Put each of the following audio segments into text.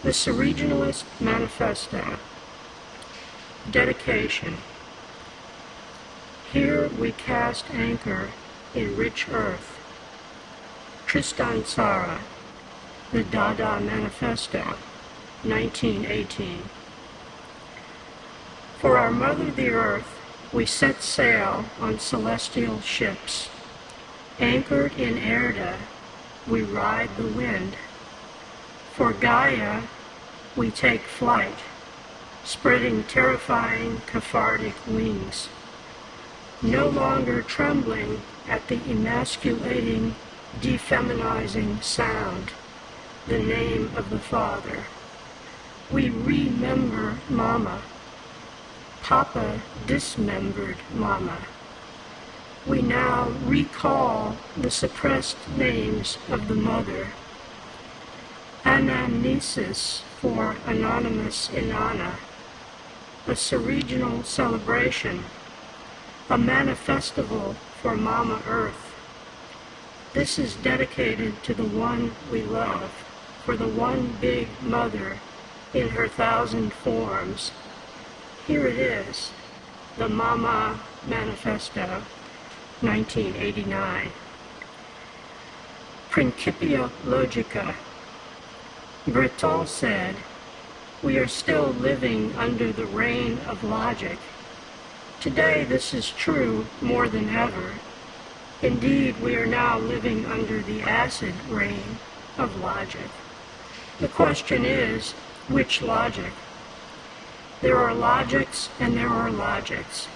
The Surregionalist Manifesto. Dedication. Here we cast anchor in rich earth. Tristan Tzara, The Dada Manifesto, 1918. For our mother the earth, we set sail on celestial ships. Anchored in Erda, we ride the wind. For Gaia, we take flight, spreading terrifying Cafardic wings. No longer trembling at the emasculating, defeminizing sound, the name of the Father. We remember Mama. Papa dismembered Mama. We now recall the suppressed names of the Mother. Anamnesis for Anonymous Inanna, a surregional celebration, a manifestival for Mama Earth. This is dedicated to the one we love, for the one big mother in her 1,000 forms. Here it is, the Mama Manifesto, 1989. Principia Logica. Breton said, "We are still living under the reign of logic." Today this is true more than ever. Indeed, we are now living under the acid reign of logic. The question is, which logic? There are logics and there are logics.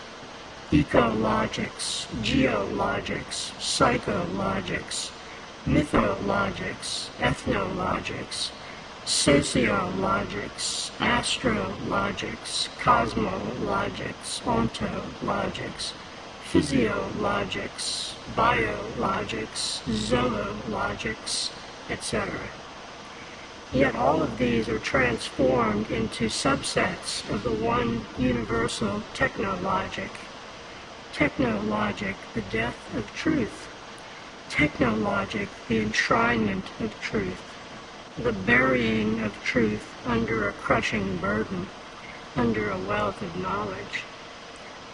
Ecologics, geologics, psychologics, mythologics, ethnologics, sociologics, astrologics, cosmologics, ontologics, physiologics, biologics, zoologics, etc. Yet all of these are transformed into subsets of the one universal technologic. Technologic, the death of truth. Technologic, the enshrinement of truth. The burying of truth under a crushing burden, under a wealth of knowledge.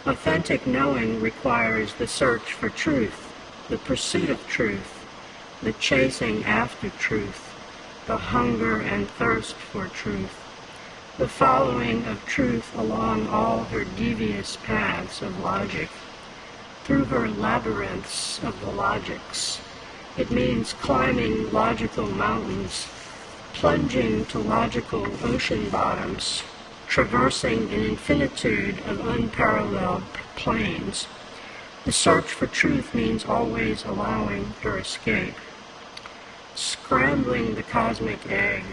Authentic knowing requires the search for truth, the pursuit of truth, the chasing after truth, the hunger and thirst for truth, the following of truth along all her devious paths of logic, through her labyrinths of the logics. It means climbing logical mountains, plunging to logical ocean bottoms, traversing an infinitude of unparalleled plains. The search for truth means always allowing her escape. Scrambling the cosmic egg.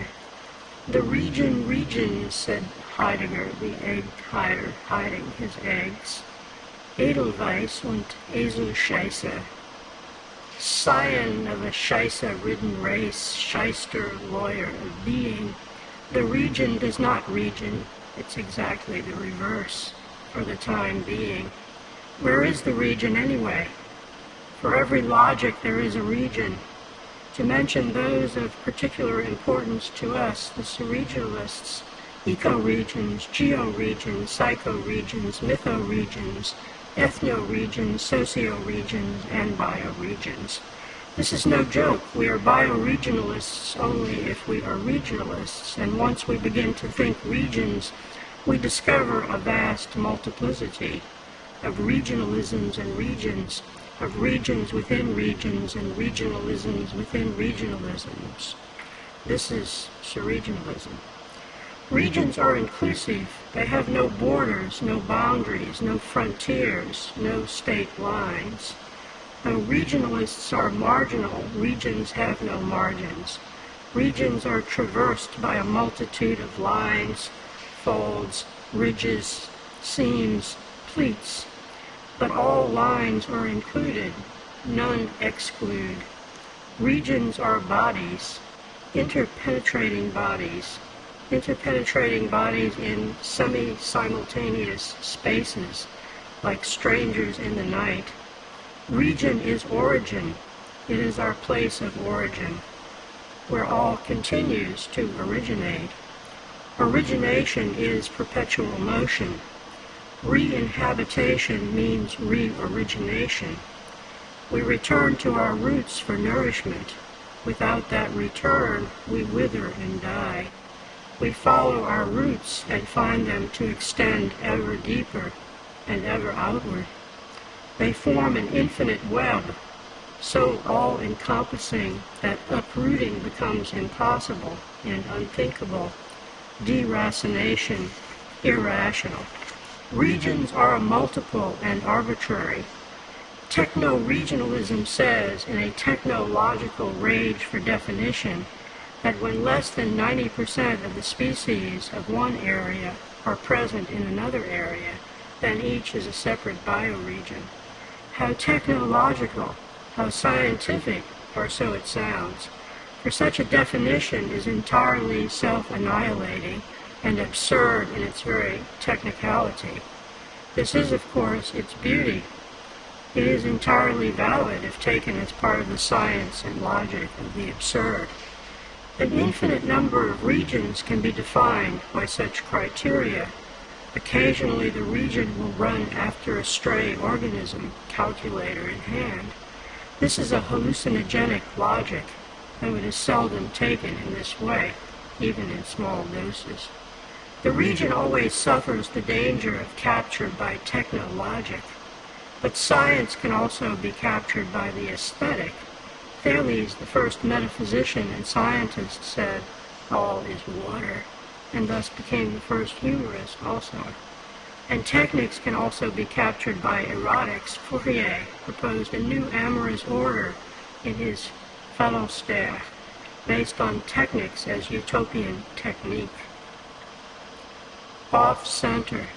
The regions, said Heidegger, the egg hider hiding his eggs. Edelweiss und Eselscheiße. Scion of a Scheisse-ridden race, shyster, lawyer of being. The region does not region, it's exactly the reverse, for the time being. Where is the region anyway? For every logic there is a region. To mention those of particular importance to us, the surregionalists, eco-regions, geo-regions, psycho-regions, mytho-regions, ethno-regions, socio-regions, and bio-regions. This is no joke. We are bioregionalists only if we are regionalists, and once we begin to think regions, we discover a vast multiplicity of regionalisms and regions, of regions within regions and regionalisms within regionalisms. This is surregionalism. Regions are inclusive. They have no borders, no boundaries, no frontiers, no state lines. Though regionalists are marginal, regions have no margins. Regions are traversed by a multitude of lines, folds, ridges, seams, pleats. But all lines are included, none exclude. Regions are bodies, interpenetrating bodies in semi-simultaneous spaces, like strangers in the night. Region is origin. It is our place of origin, where all continues to originate. Origination is perpetual motion. Re-inhabitation means re-origination. We return to our roots for nourishment. Without that return, we wither and die. We follow our roots and find them to extend ever deeper and ever outward. They form an infinite web, so all-encompassing that uprooting becomes impossible and unthinkable. Deracination, irrational. Regions are a multiple and arbitrary. Techno-regionalism says, in a technological rage for definition, that when less than 90% of the species of one area are present in another area, then each is a separate bioregion. How technological, how scientific, or so it sounds. For such a definition is entirely self-annihilating and absurd in its very technicality. This is, of course, its beauty. It is entirely valid if taken as part of the science and logic of the absurd. An infinite number of regions can be defined by such criteria. Occasionally the region will run after a stray organism, calculator in hand. This is a hallucinogenic logic, though it is seldom taken in this way, even in small doses. The region always suffers the danger of capture by technologic, but science can also be captured by the aesthetic. Thales, the first metaphysician and scientist, said, "All is water," and thus became the first humorist also. And techniques can also be captured by erotics. Fourier proposed a new amorous order in his Philosophe, based on techniques as utopian technique. Off-center.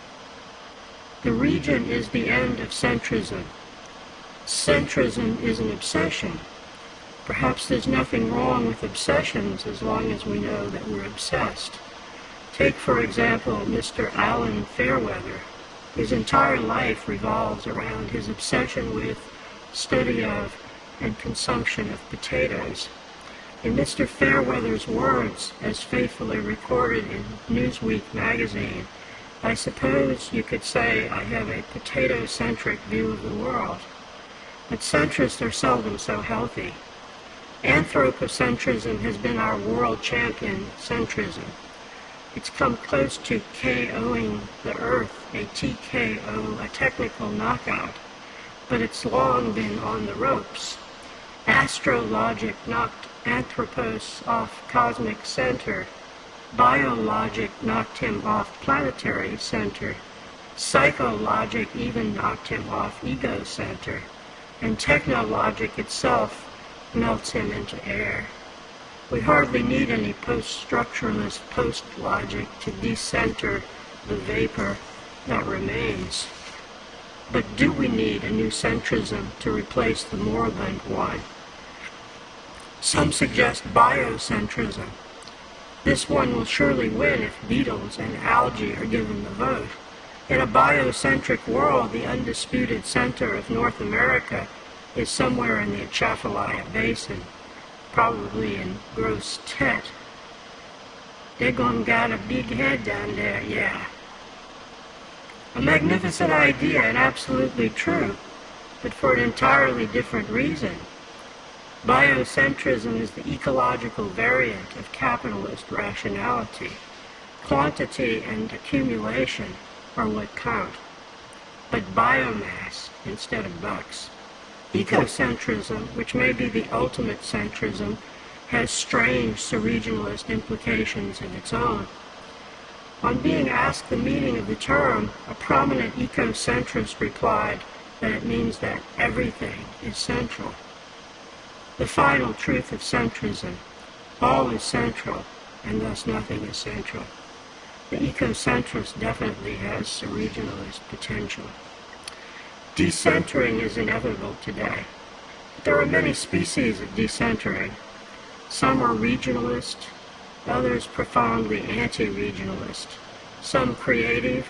The region is the end of centrism. Centrism is an obsession. Perhaps there's nothing wrong with obsessions as long as we know that we're obsessed. Take, for example, Mr. Alan Fairweather. His entire life revolves around his obsession with, study of, and consumption of potatoes. In Mr. Fairweather's words, as faithfully recorded in Newsweek magazine, "I suppose you could say I have a potato-centric view of the world." But centrists are seldom so healthy. Anthropocentrism has been our world champion centrism. It's come close to KOing the earth, a TKO, a technical knockout, but it's long been on the ropes. Astrologic knocked Anthropos off cosmic center. Biologic knocked him off planetary center. Psychologic even knocked him off ego center. And technologic itself melts him into air. We hardly need any post-structuralist post-logic to decenter the vapor that remains. But do we need a new centrism to replace the moribund one? Some suggest biocentrism. This one will surely win if beetles and algae are given the vote. In a biocentric world, the undisputed center of North America is somewhere in the Atchafalaya Basin, probably in Gross Tet. They gone got a big head down there, yeah. A magnificent idea and absolutely true, but for an entirely different reason. Biocentrism is the ecological variant of capitalist rationality. Quantity and accumulation are what count, but biomass instead of bucks. Ecocentrism, which may be the ultimate centrism, has strange surregionalist implications of its own. On being asked the meaning of the term, a prominent ecocentrist replied that it means that everything is central. The final truth of centrism: all is central, and thus nothing is central. The ecocentrist definitely has surregionalist potential. Decentering is inevitable today. There are many species of decentering. Some are regionalist, others profoundly anti-regionalist. Some creative,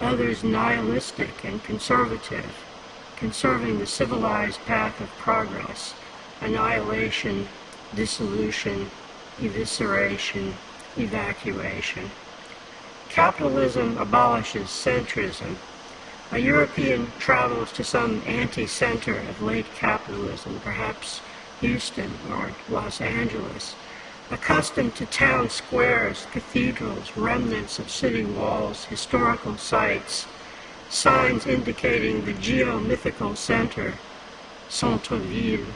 others nihilistic and conservative, conserving the civilized path of progress, annihilation, dissolution, evisceration, evacuation. Capitalism abolishes centrism. A European travels to some anti-center of late capitalism, perhaps Houston or Los Angeles, accustomed to town squares, cathedrals, remnants of city walls, historical sites, signs indicating the geomythical center, centre-ville,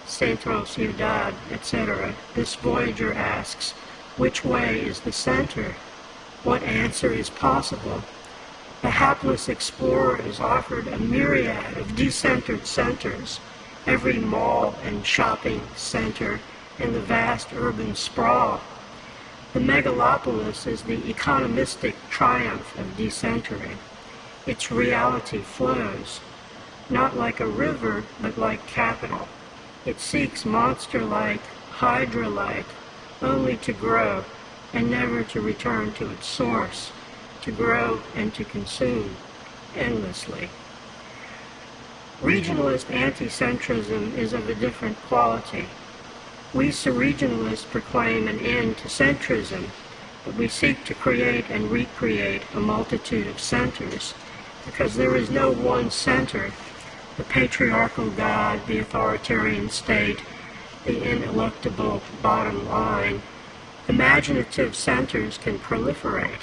centro ciudad, etc. This voyager asks, which way is the center? What answer is possible? The hapless explorer is offered a myriad of decentered centers, every mall and shopping center in the vast urban sprawl. The megalopolis is the economistic triumph of decentering. Its reality flows, not like a river, but like capital. It seeks monster-like, hydra-like, only to grow and never to return to its source, to grow and to consume endlessly. Regionalist anti-centrism is of a different quality. We surregionalists proclaim an end to centrism, but we seek to create and recreate a multitude of centers, because there is no one center, the patriarchal God, the authoritarian state, the ineluctable bottom line. Imaginative centers can proliferate.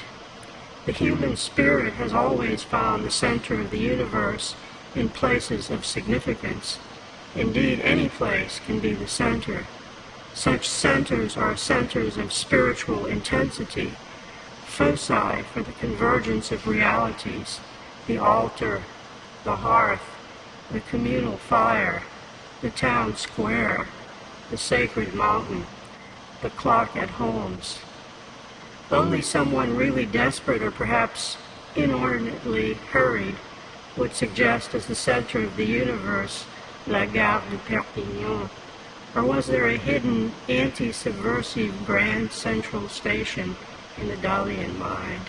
The human spirit has always found the center of the universe in places of significance. Indeed, any place can be the center. Such centers are centers of spiritual intensity, foci for the convergence of realities, the altar, the hearth, the communal fire, the town square, the sacred mountain, the clock at Holmes. Only someone really desperate or perhaps inordinately hurried would suggest as the center of the universe La Gare de Perpignan. Or was there a hidden anti-subversive grand central station in the Dalian mind?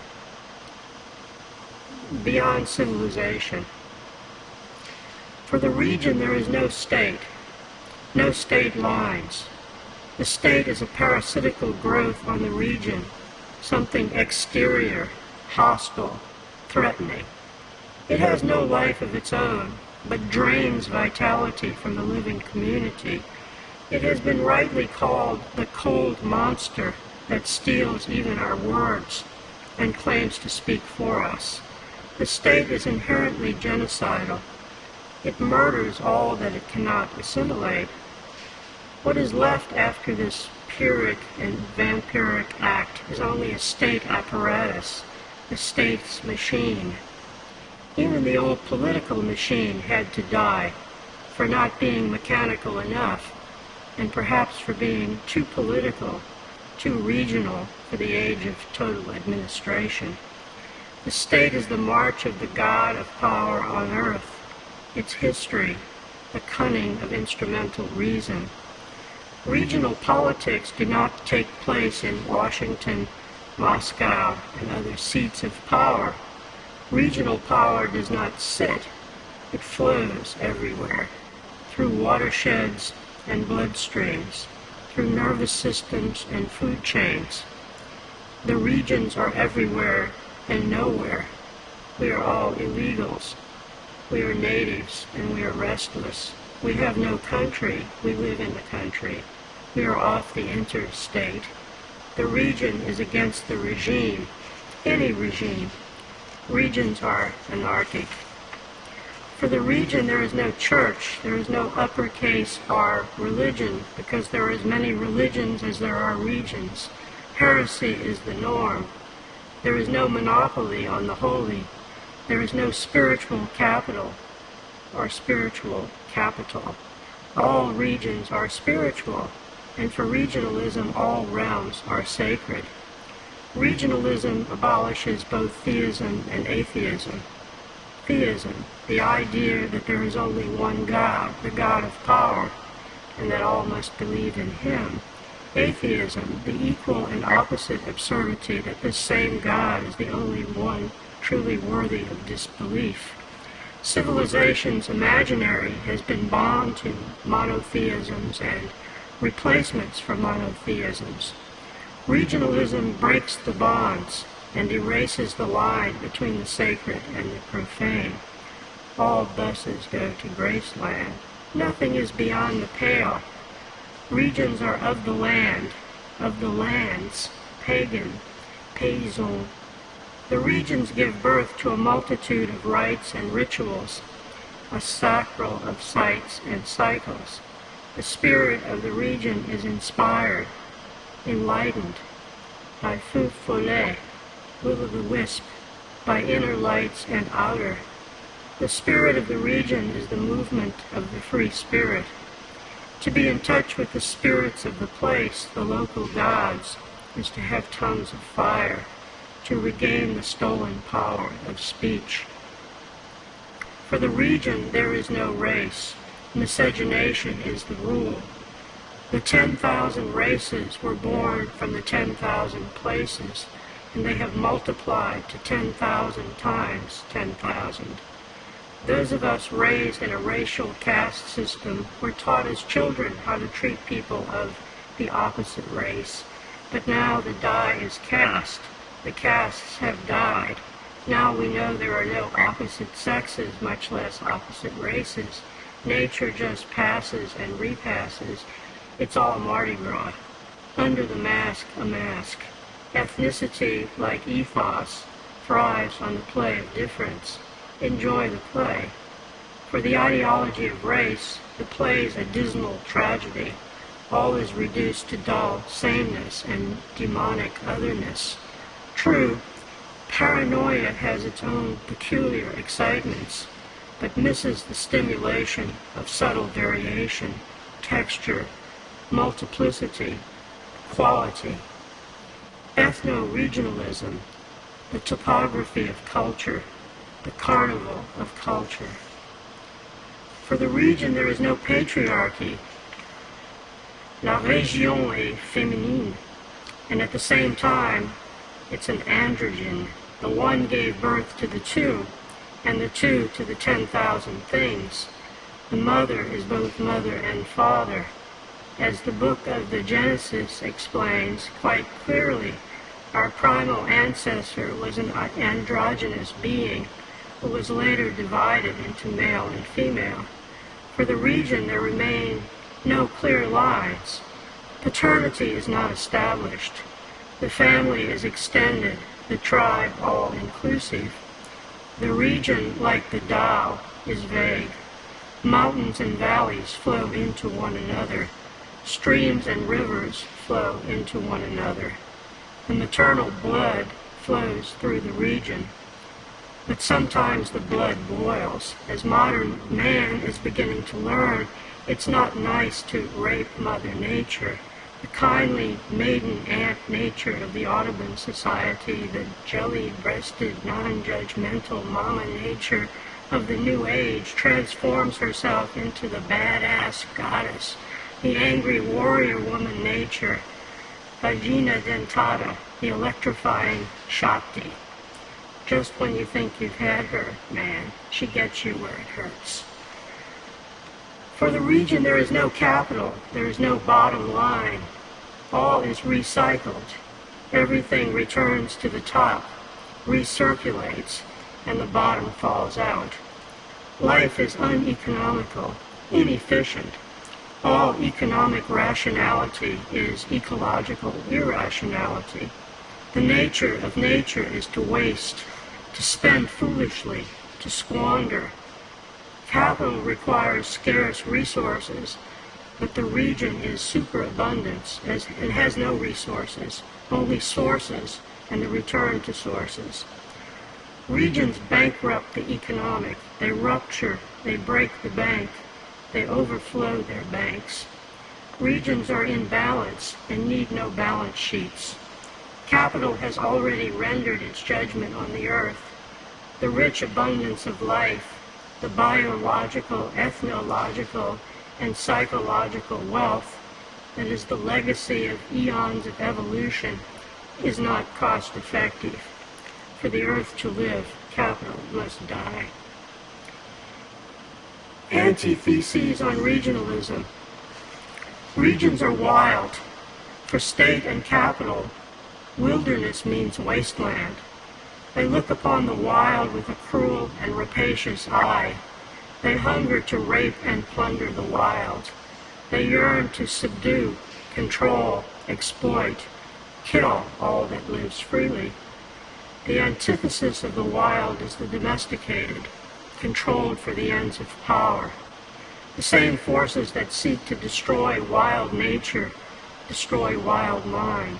Beyond civilization. For the region there is no state lines. The state is a parasitical growth on the region, something exterior, hostile, threatening. It has no life of its own, but drains vitality from the living community. It has been rightly called the cold monster that steals even our words and claims to speak for us. The state is inherently genocidal. It murders all that it cannot assimilate. What is left after this pyrrhic and vampiric act is only a state apparatus, the state's machine. Even the old political machine had to die for not being mechanical enough, and perhaps for being too political, too regional for the age of total administration. The state is the march of the God of power on earth, its history, the cunning of instrumental reason. Regional politics do not take place in Washington, Moscow, and other seats of power. Regional power does not sit, it flows everywhere, through watersheds and bloodstreams, through nervous systems and food chains. The regions are everywhere and nowhere. We are all illegals. We are natives and we are restless. We have no country, we live in the country. We are off the interstate. The region is against the regime, any regime. Regions are anarchic. For the region there is no church, there is no uppercase R religion, because there are as many religions as there are regions. Heresy is the norm. There is no monopoly on the holy. There is no spiritual capital or spiritual capital. All regions are spiritual, and for regionalism all realms are sacred. Regionalism abolishes both theism and atheism. Theism, the idea that there is only one God, the God of power, and that all must believe in him. Atheism, the equal and opposite absurdity that this same God is the only one truly worthy of disbelief. Civilization's imaginary has been bound to monotheisms and replacements for monotheisms. Regionalism breaks the bonds. and erases the line between the sacred and the profane. All buses go to Graceland. Nothing is beyond the pale. Regions are of the land, of the lands, pagan, paysan. The regions give birth to a multitude of rites and rituals, a sacral of sites and cycles. The spirit of the region is inspired, enlightened, by feu follet, will-o'-the-wisp, by inner lights and outer. The spirit of the region is the movement of the free spirit. To be in touch with the spirits of the place, the local gods, is to have tongues of fire, to regain the stolen power of speech. For the region there is no race. Miscegenation is the rule. The 10,000 races were born from the 10,000 places, and they have multiplied to 10,000 times 10,000. Those of us raised in a racial caste system were taught as children how to treat people of the opposite race. But now the die is cast. The castes have died. Now we know there are no opposite sexes, much less opposite races. Nature just passes and repasses. It's all Mardi Gras. Under the mask, a mask. Ethnicity, like ethos, thrives on the play of difference. Enjoy the play. For the ideology of race, the play is a dismal tragedy. All is reduced to dull sameness and demonic otherness. True, paranoia has its own peculiar excitements, but misses the stimulation of subtle variation, texture, multiplicity, quality. Ethno-regionalism, the topography of culture, the carnival of culture. For the region there is no patriarchy. La région est féminine, and at the same time it's an androgen. The one gave birth to the two, and the two to the 10,000 things. The mother is both mother and father. As the book of the Genesis explains quite clearly, our primal ancestor was an androgynous being who was later divided into male and female. For the region there remain no clear lines. Paternity is not established. The family is extended, the tribe all-inclusive. The region, like the Tao, is vague. Mountains and valleys flow into one another. Streams and rivers flow into one another. The maternal blood flows through the region. But sometimes the blood boils. As modern man is beginning to learn, it's not nice to rape Mother Nature. The kindly maiden aunt nature of the Audubon Society, the jelly-breasted, non-judgmental mama nature of the New Age, transforms herself into the badass goddess, the angry warrior woman nature, Vagina dentata, the electrifying Shakti. Just when you think you've had her, man, she gets you where it hurts. For the region there is no capital, there is no bottom line. All is recycled. Everything returns to the top, recirculates, and the bottom falls out. Life is uneconomical, inefficient. All economic rationality is ecological irrationality. The nature of nature is to waste, to spend foolishly, to squander. Capital requires scarce resources, but the region is superabundance, as it has no resources, only sources, and the return to sources. Regions bankrupt the economic. They rupture, they break the bank, they overflow their banks. Regions are in balance and need no balance sheets. Capital has already rendered its judgment on the earth. The rich abundance of life, the biological, ethnological, and psychological wealth that is the legacy of eons of evolution is not cost-effective. For the earth to live, capital must die. Antitheses on regionalism. Regions are wild. For state and capital, Wilderness means wasteland. They look upon the wild with a cruel and rapacious eye. They hunger to rape and plunder the wild. They yearn to subdue, control, exploit, kill all that lives freely. The antithesis of the wild is the domesticated, controlled for the ends of power. The same forces that seek to destroy wild nature destroy wild mind.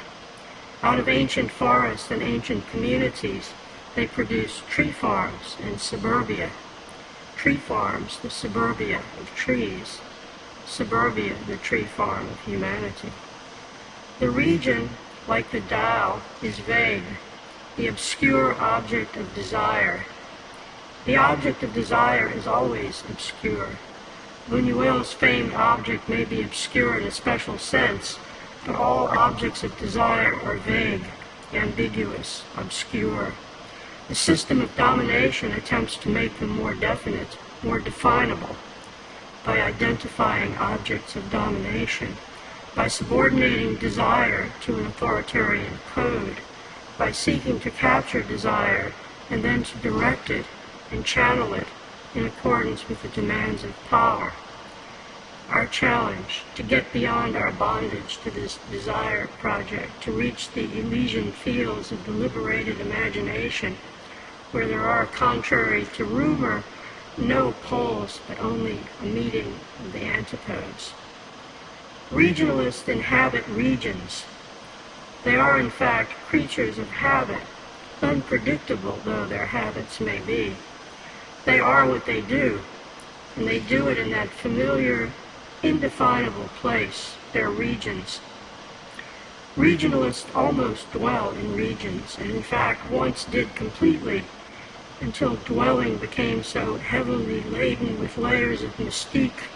Out of ancient forests and ancient communities, they produce tree farms and suburbia. Tree farms, the suburbia of trees. Suburbia, the tree farm of humanity. The region, like the Tao, is vague, the obscure object of desire. The object of desire is always obscure. Buñuel's famed object may be obscure in a special sense, but all objects of desire are vague, ambiguous, obscure. The system of domination attempts to make them more definite, more definable, by identifying objects of domination, by subordinating desire to an authoritarian code, by seeking to capture desire and then to direct it and channel it in accordance with the demands of power. Our challenge, to get beyond our bondage to this desire project, to reach the Elysian fields of the liberated imagination, where there are, contrary to rumor, no poles, but only a meeting of the antipodes. Regionalists inhabit regions. They are, in fact, creatures of habit, unpredictable though their habits may be. They are what they do, and they do it in that familiar, indefinable place, their regions. Regionalists almost dwell in regions, and in fact once did completely, until dwelling became so heavily laden with layers of mystique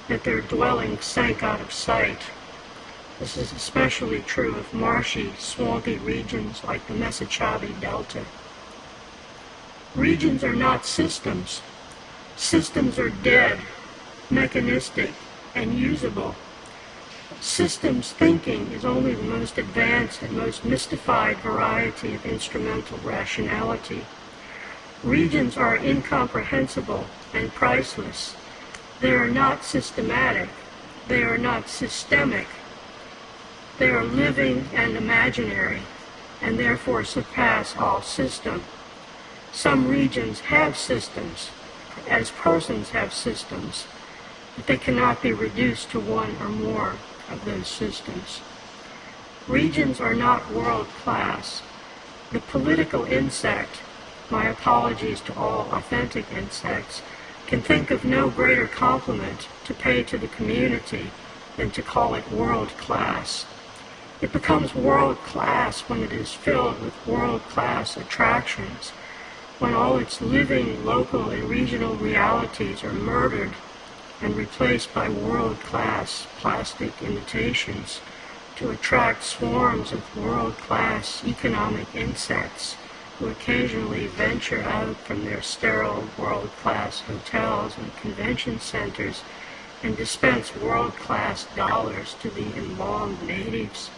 that their dwelling sank out of sight. This is especially true of marshy, swampy regions like the Mississippi Delta. Regions are not systems. Systems are dead, mechanistic, and usable. Systems thinking is only the most advanced and most mystified variety of instrumental rationality. Regions are incomprehensible and priceless. They are not systematic. They are not systemic. They are living and imaginary, and therefore surpass all system. Some regions have systems, as persons have systems, but they cannot be reduced to one or more of those systems. Regions are not world-class. The political insect, my apologies to all authentic insects, can think of no greater compliment to pay to the community than to call it world-class. It becomes world-class when it is filled with world-class attractions, when all its living, local, and regional realities are murdered and replaced by world-class plastic imitations to attract swarms of world-class economic insects who occasionally venture out from their sterile world-class hotels and convention centers and dispense world-class dollars to the embalmed natives.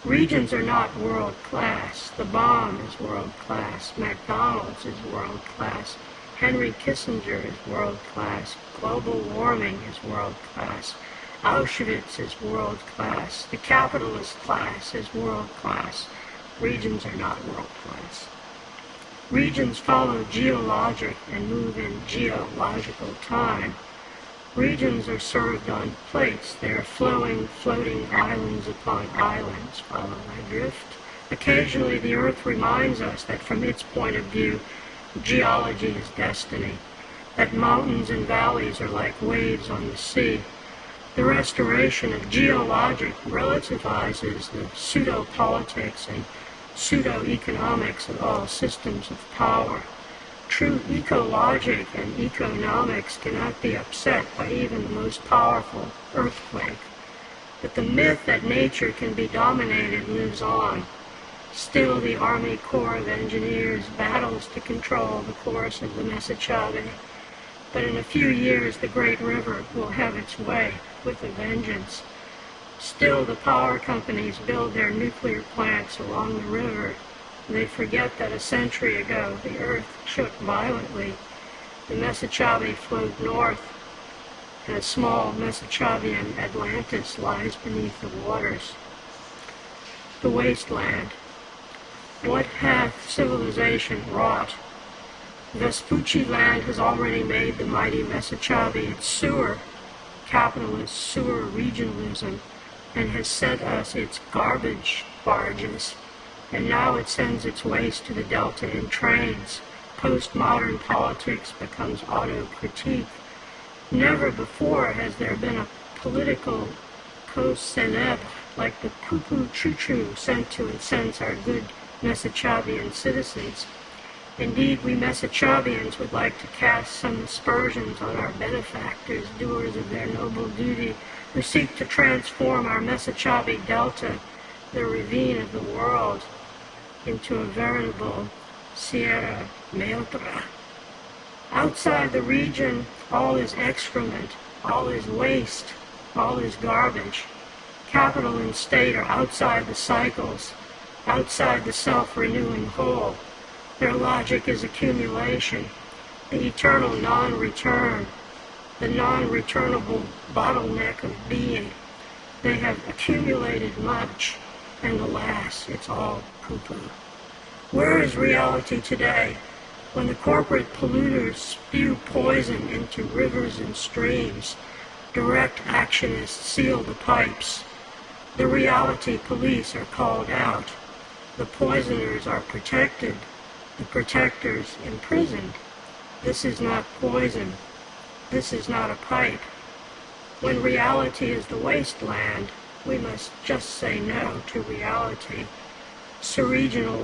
Regions are not world-class. The bomb is world-class. McDonald's is world-class. Henry Kissinger is world-class. Global warming is world-class. Auschwitz is world-class. The capitalist class is world-class. Regions are not world-class. Regions follow geologic and move in geological time. Regions are served on plates. They are floating islands upon islands. Follow my drift? Occasionally the Earth reminds us that from its point of view, geology is destiny, that mountains and valleys are like waves on the sea. The restoration of geologic relativizes the pseudo-politics and pseudo-economics of all systems of power. True ecologic and economics cannot be upset by even the most powerful earthquake. But the myth that nature can be dominated lives on. Still, the Army Corps of Engineers battles to control the course of the Mississippi. But in a few years, the great river will have its way with a vengeance. Still, the power companies build their nuclear plants along the river. They forget that a century ago the earth shook violently. The Mesochabi flowed north, and a small Mesochabian Atlantis lies beneath the waters. The wasteland. What hath civilization wrought? Vespucci land has already made the mighty Mesochabi its sewer, capitalist sewer regionalism, and has sent us its garbage barges, and now it sends its waste to the Delta in trains. Postmodern politics becomes auto-critique. Never before has there been a political cause célèbre like the poo-poo choo-choo sent to incense our good Mesochabian citizens. Indeed, we Mesochabians would like to cast some aspersions on our benefactors, doers of their noble duty, who seek to transform our Mesochabi Delta, the ravine of the world, into a veritable Sierra Maestra. Outside the region, all is excrement, all is waste, all is garbage. Capital and state are outside the cycles, outside the self-renewing whole. Their logic is accumulation, the eternal non-return, the non-returnable bottleneck of being. They have accumulated much, and alas, it's all poo-poo. Where is reality today, when the corporate polluters spew poison into rivers and streams? Direct actionists seal the pipes. The reality police are called out. The poisoners are protected. The protectors imprisoned. This is not poison. This is not a pipe. When reality is the wasteland, we must just say no to reality. Surreality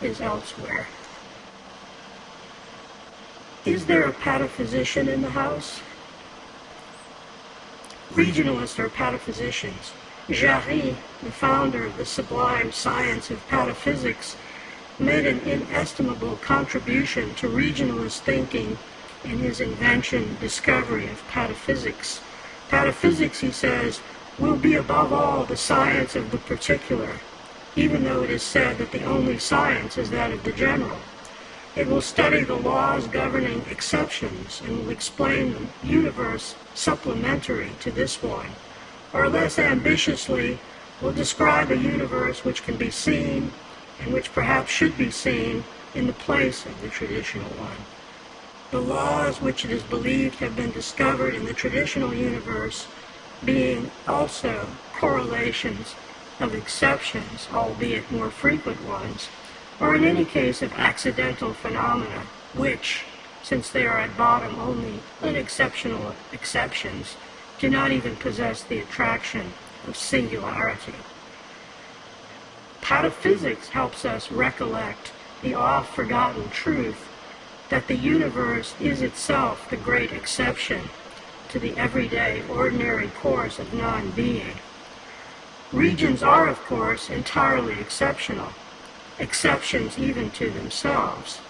is elsewhere. Is there a pataphysician in the house? Regionalists are pataphysicians. Jarry, the founder of the sublime science of pataphysics, made an inestimable contribution to regionalist thinking in his invention, discovery of pataphysics. Pataphysics, he says, will be above all the science of the particular, even though it is said that the only science is that of the general. It will study the laws governing exceptions and will explain the universe supplementary to this one, or less ambitiously, will describe a universe which can be seen and which perhaps should be seen in the place of the traditional one. The laws which it is believed have been discovered in the traditional universe being also correlations of exceptions, albeit more frequent ones, or in any case of accidental phenomena, which, since they are at bottom only unexceptional exceptions, do not even possess the attraction of singularity. Pataphysics helps us recollect the oft-forgotten truth that the universe is itself the great exception to the everyday, ordinary course of non-being. Regions are, of course, entirely exceptional, exceptions even to themselves.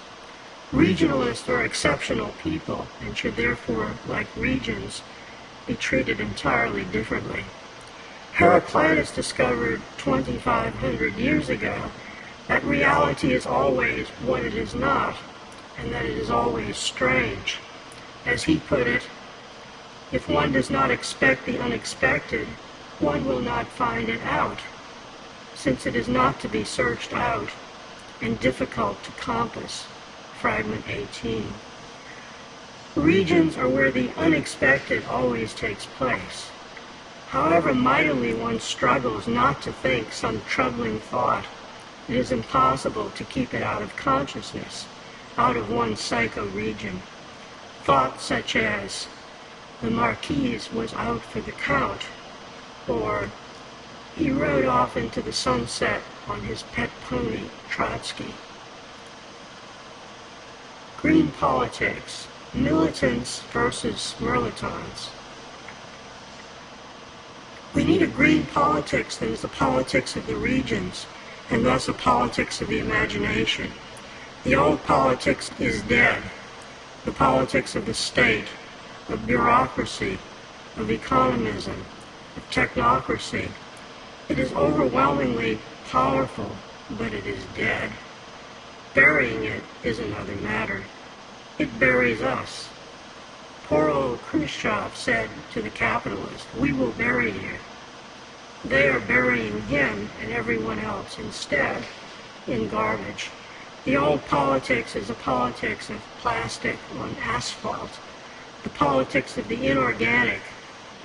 Regionalists are exceptional people and should therefore, like regions, be treated entirely differently. Heraclitus discovered 2,500 years ago that reality is always what it is not, and that it is always strange. As he put it, if one does not expect the unexpected, one will not find it out, since it is not to be searched out and difficult to compass. Fragment 18. Regions are where the unexpected always takes place. However mightily one struggles not to think some troubling thought, it is impossible to keep it out of consciousness, out of one's psycho-region. Thoughts such as, the Marquise was out for the Count, or he rode off into the sunset on his pet pony, Trotsky. Green politics, militants versus mirlitons. We need a green politics that is the politics of the regions, and thus a politics of the imagination. The old politics is dead. The politics of the state, of bureaucracy, of economism, of technocracy. It is overwhelmingly powerful, but it is dead. Burying it is another matter. It buries us. Poor old Khrushchev said to the capitalists, "We will bury you." They are burying him and everyone else instead in garbage. The old politics is a politics of plastic on asphalt, the politics of the inorganic,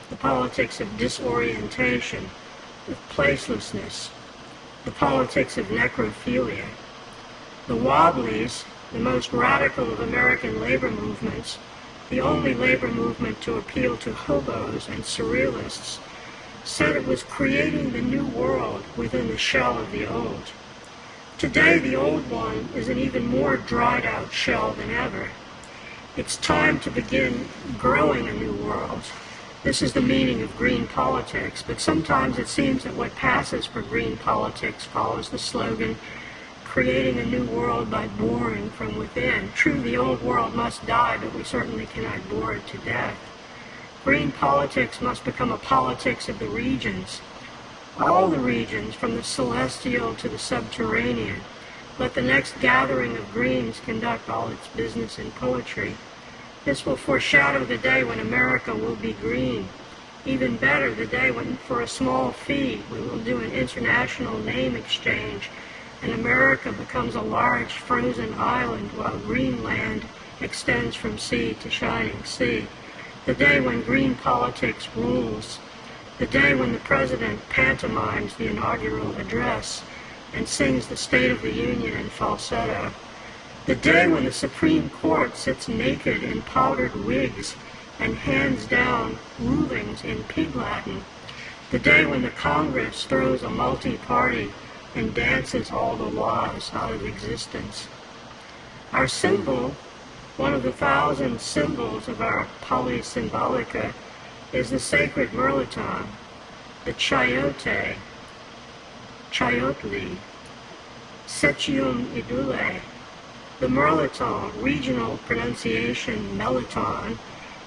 the politics of disorientation, of placelessness, the politics of necrophilia. The Wobblies, the most radical of American labor movements, the only labor movement to appeal to hobos and surrealists, said it was creating the new world within the shell of the old. Today, the old one is an even more dried-out shell than ever. It's time to begin growing a new world. This is the meaning of green politics, but sometimes it seems that what passes for green politics follows the slogan, creating a new world by boring from within. True, the old world must die, but we certainly cannot bore it to death. Green politics must become a politics of the regions. All the regions, from the celestial to the subterranean. Let the next gathering of greens conduct all its business in poetry. This will foreshadow the day when America will be green. Even better, the day when, for a small fee, we will do an international name exchange, and America becomes a large frozen island while Greenland extends from sea to shining sea. The day when green politics rules. The day when the president pantomimes the inaugural address and sings the State of the Union in falsetto. The day when the Supreme Court sits naked in powdered wigs and hands down rulings in pig Latin. The day when the Congress throws a multi-party and dances all the laws out of existence. Our symbol, one of the 1,000 symbols of our polysymbolica, is the sacred Merliton, the Chayote, Chayotli, Setium Idule, the Merliton, regional pronunciation Meliton,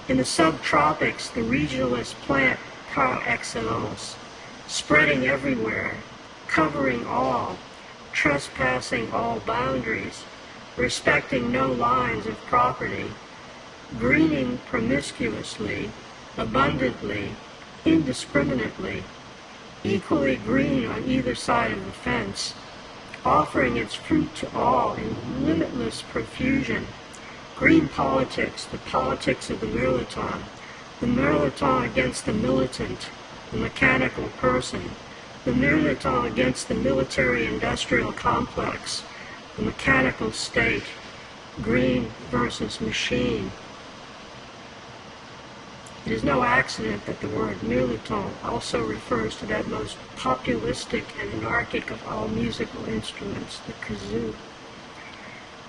in the subtropics, the regionalist plant par excellence, spreading everywhere, covering all, trespassing all boundaries, respecting no lines of property, greening promiscuously, abundantly, indiscriminately, equally green on either side of the fence, offering its fruit to all in limitless profusion. Green politics, the politics of the Merliton against the militant, the mechanical person, the Merliton against the military-industrial complex, the mechanical state, green versus machine. It is no accident that the word Merliton also refers to that most populistic and anarchic of all musical instruments, the kazoo.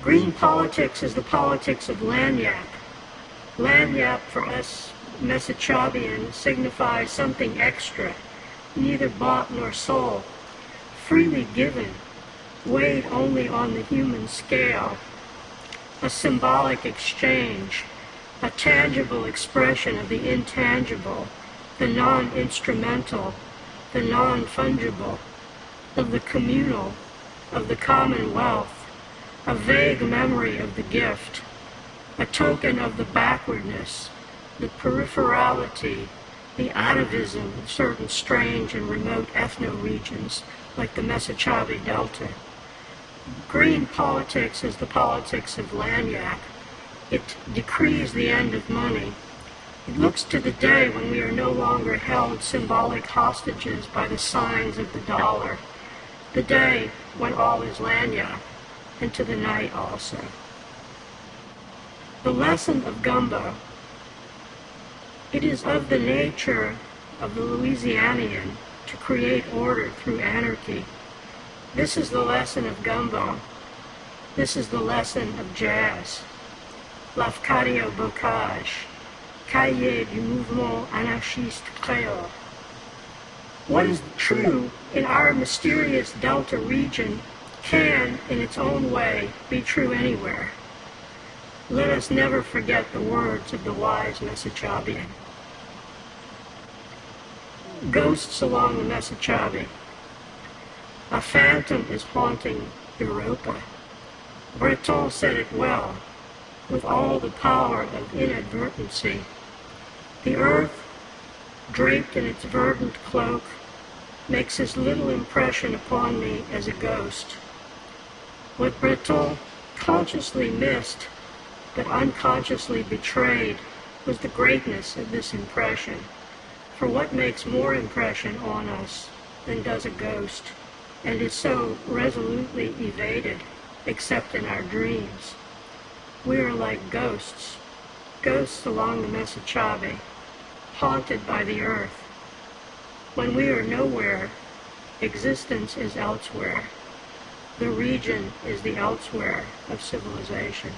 Green politics is the politics of lagniappe. Lagniappe for us Messachabians signifies something extra, neither bought nor sold, freely given, weighed only on the human scale, a symbolic exchange, a tangible expression of the intangible, the non-instrumental, the non-fungible, of the communal, of the commonwealth, a vague memory of the gift, a token of the backwardness, the peripherality, the atavism of certain strange and remote ethno-regions like the Messachabi Delta. Green politics is the politics of lagniappe. It decrees the end of money. It looks to the day when we are no longer held symbolic hostages by the signs of the dollar, the day when all is lagniappe, and to the night also. The lesson of gumbo. It is of the nature of the Louisianian to create order through anarchy. This is the lesson of gumbo. This is the lesson of jazz. Lafcadio Bocage, Cahiers du Mouvement Anarchiste Créole. What is true in our mysterious Delta region can, in its own way, be true anywhere. Let us never forget the words of the wise Messachabian. Ghosts along the Messachabi. A phantom is haunting Europa. Breton said it well, with all the power of inadvertency. The earth, draped in its verdant cloak, makes as little impression upon me as a ghost. What Breton consciously missed, but unconsciously betrayed, was the greatness of this impression. For what makes more impression on us than does a ghost, and is so resolutely evaded, except in our dreams? We are like ghosts, ghosts along the Messachabi, haunted by the earth. When we are nowhere, existence is elsewhere. The region is the elsewhere of civilization.